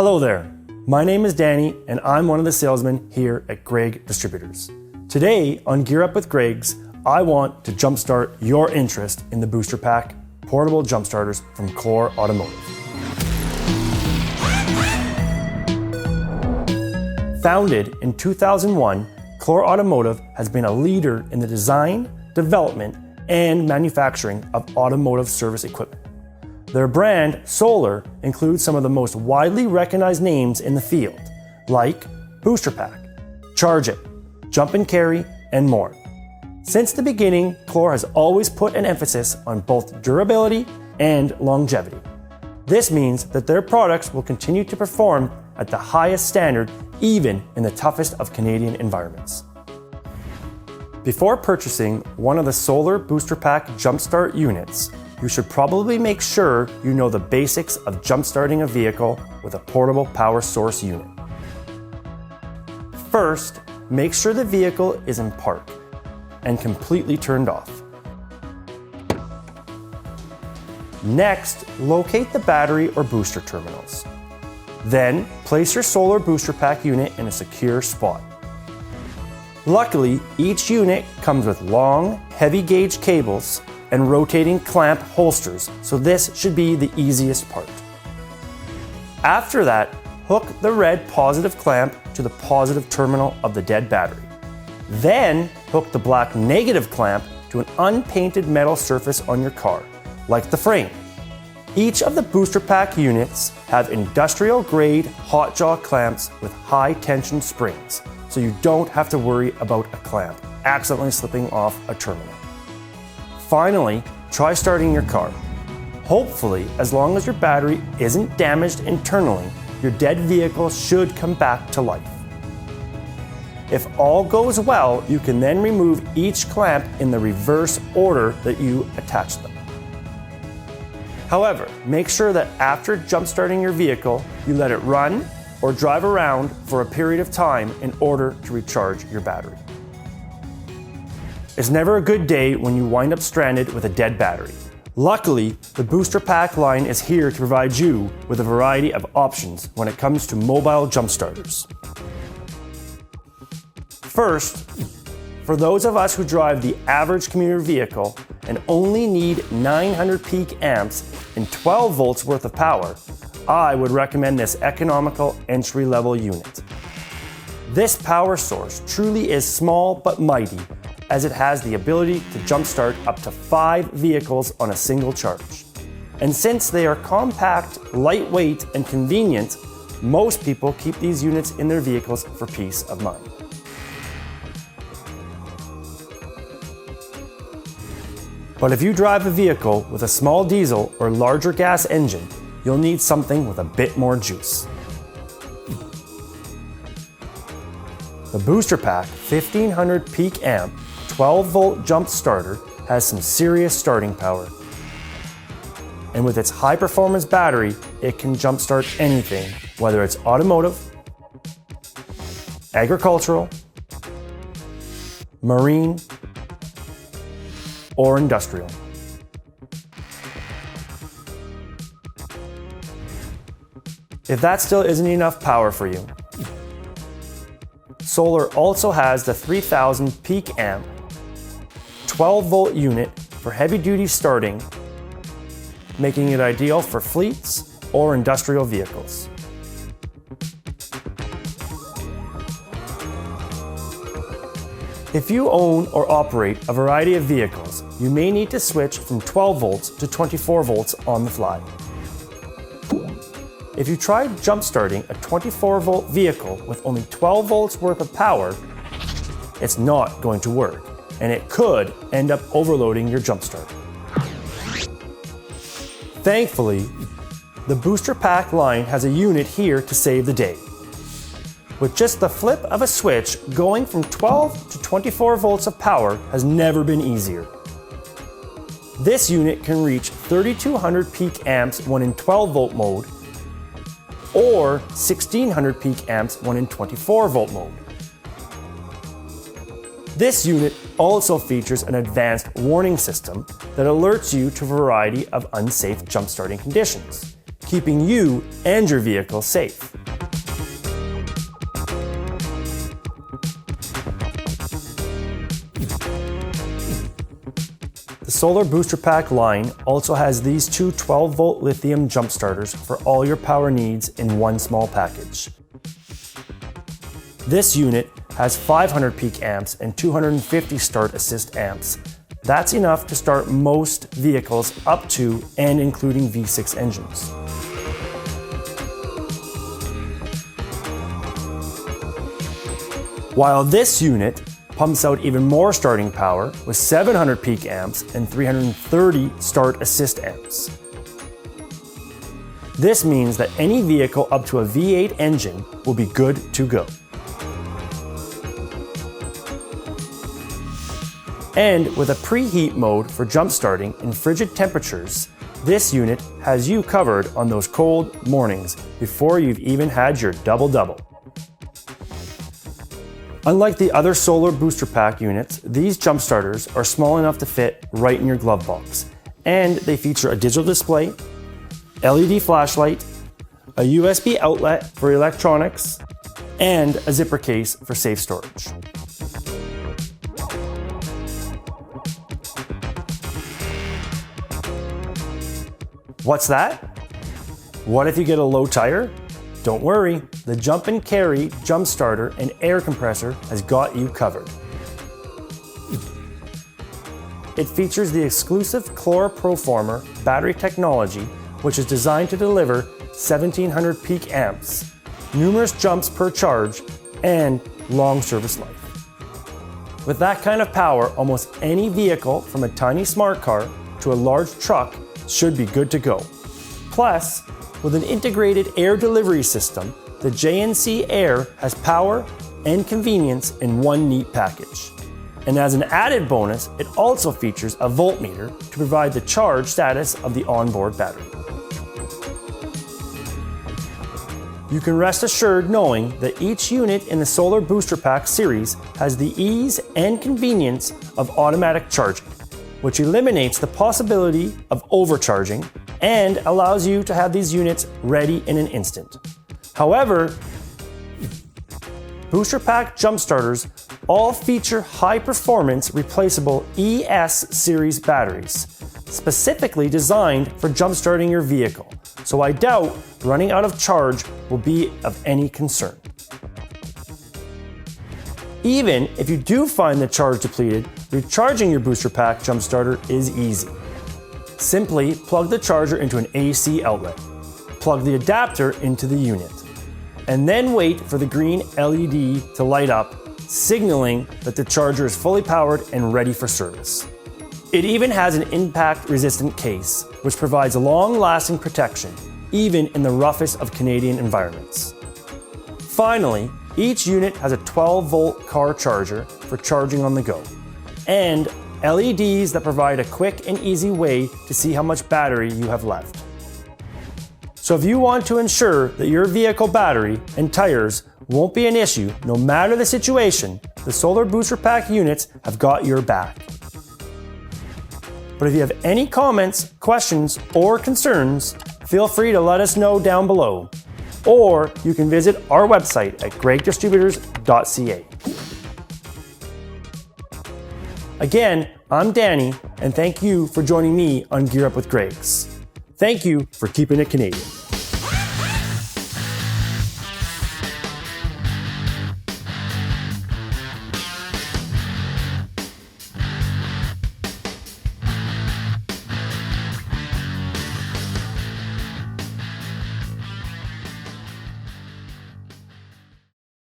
Hello there, my name is Danny and I'm one of the salesmen here at Gregg Distributors. Today on Gear Up with Gregg's, I want to jumpstart your interest in the booster pack portable jump starters from Clore Automotive. Founded in 2001, Clore Automotive has been a leader in the design, development, and manufacturing of automotive service equipment. Their brand, Solar, includes some of the most widely recognized names in the field, like Booster Pack, Charge It, Jump and Carry, and more. Since the beginning, Clore has always put an emphasis on both durability and longevity. This means that their products will continue to perform at the highest standard, even in the toughest of Canadian environments. Before purchasing one of the Solar Booster Pack Jumpstart units, you should probably make sure you know the basics of jumpstarting a vehicle with a portable power source unit. First, make sure the vehicle is in park and completely turned off. Next, locate the battery or booster terminals. Then, place your Solar Booster Pack unit in a secure spot. Luckily, each unit comes with long, heavy gauge cables and rotating clamp holsters, so this should be the easiest part. After that, hook the red positive clamp to the positive terminal of the dead battery. Then, hook the black negative clamp to an unpainted metal surface on your car, like the frame. Each of the booster pack units have industrial grade hot jaw clamps with high tension springs, so you don't have to worry about a clamp accidentally slipping off a terminal. Finally, try starting your car. Hopefully, as long as your battery isn't damaged internally, your dead vehicle should come back to life. If all goes well, you can then remove each clamp in the reverse order that you attach them. However, make sure that after jump-starting your vehicle, you let it run or drive around for a period of time in order to recharge your battery. It's never a good day when you wind up stranded with a dead battery. Luckily, the Booster Pack line is here to provide you with a variety of options when it comes to mobile jump starters. First, for those of us who drive the average commuter vehicle and only need 900 peak amps and 12 volts worth of power, I would recommend this economical entry-level unit. This power source truly is small but mighty, as it has the ability to jumpstart up to 5 vehicles on a single charge. And since they are compact, lightweight, and convenient, most people keep these units in their vehicles for peace of mind. But if you drive a vehicle with a small diesel or larger gas engine, you'll need something with a bit more juice. The Booster Pack 1500 peak amp 12 volt jump starter has some serious starting power. And with its high performance battery, it can jumpstart anything, whether it's automotive, agricultural, marine, or industrial. If that still isn't enough power for you, Solar also has the 3000 peak amp 12 volt unit for heavy duty starting, making it ideal for fleets or industrial vehicles. If you own or operate a variety of vehicles, you may need to switch from 12 volts to 24 volts on the fly. If you tried jump-starting a 24 volt vehicle with only 12 volts worth of power, it's not going to work, and it could end up overloading your jump starter. Thankfully, the Booster Pack line has a unit here to save the day. With just the flip of a switch, going from 12 to 24 volts of power has never been easier. This unit can reach 3200 peak amps when in 12 volt mode, or 1600 peak amps when in 24 volt mode. This unit also features an advanced warning system that alerts you to a variety of unsafe jump-starting conditions, keeping you and your vehicle safe. The Solar Booster Pack line also has these two 12-volt lithium jump starters for all your power needs in one small package. This unit has 500 peak amps and 250 start assist amps. That's enough to start most vehicles up to and including V6 engines. While this unit pumps out even more starting power with 700 peak amps and 330 start assist amps. This means that any vehicle up to a V8 engine will be good to go. And with a preheat mode for jump starting in frigid temperatures, this unit has you covered on those cold mornings before you've even had your double-double. Unlike the other Solar Booster Pack units, these jump starters are small enough to fit right in your glove box, and they feature a digital display, LED flashlight, a USB outlet for electronics, and a zipper case for safe storage. What's that? What if you get a low tire? Don't worry, the Jump and Carry jump starter and air compressor has got you covered. It features the exclusive chloroproformer battery technology, which is designed to deliver 1700 peak amps, numerous jumps per charge, and long service life. With that kind of power, almost any vehicle from a tiny smart car to a large truck should be good to go. Plus, with an integrated air delivery system, the JNC Air has power and convenience in one neat package. And as an added bonus, it also features a voltmeter to provide the charge status of the onboard battery. You can rest assured knowing that each unit in the Solar Booster Pack series has the ease and convenience of automatic charging, which eliminates the possibility of overcharging and allows you to have these units ready in an instant. However, Booster Pack jump starters all feature high-performance replaceable ES series batteries, specifically designed for jump starting your vehicle, so I doubt running out of charge will be of any concern. Even if you do find the charge depleted, recharging your Booster Pack jump starter is easy. Simply plug the charger into an AC outlet, plug the adapter into the unit, and then wait for the green LED to light up, signaling that the charger is fully powered and ready for service. It even has an impact-resistant case, which provides long-lasting protection, even in the roughest of Canadian environments. Finally, each unit has a 12-volt car charger for charging on the go, and LEDs that provide a quick and easy way to see how much battery you have left. So if you want to ensure that your vehicle battery and tires won't be an issue no matter the situation, the Solar Booster Pack units have got your back. But if you have any comments, questions, or concerns, feel free to let us know down below. Or you can visit our website at greggdistributors.ca. Again, I'm Danny, and thank you for joining me on Gear Up with Greggs. Thank you for keeping it Canadian.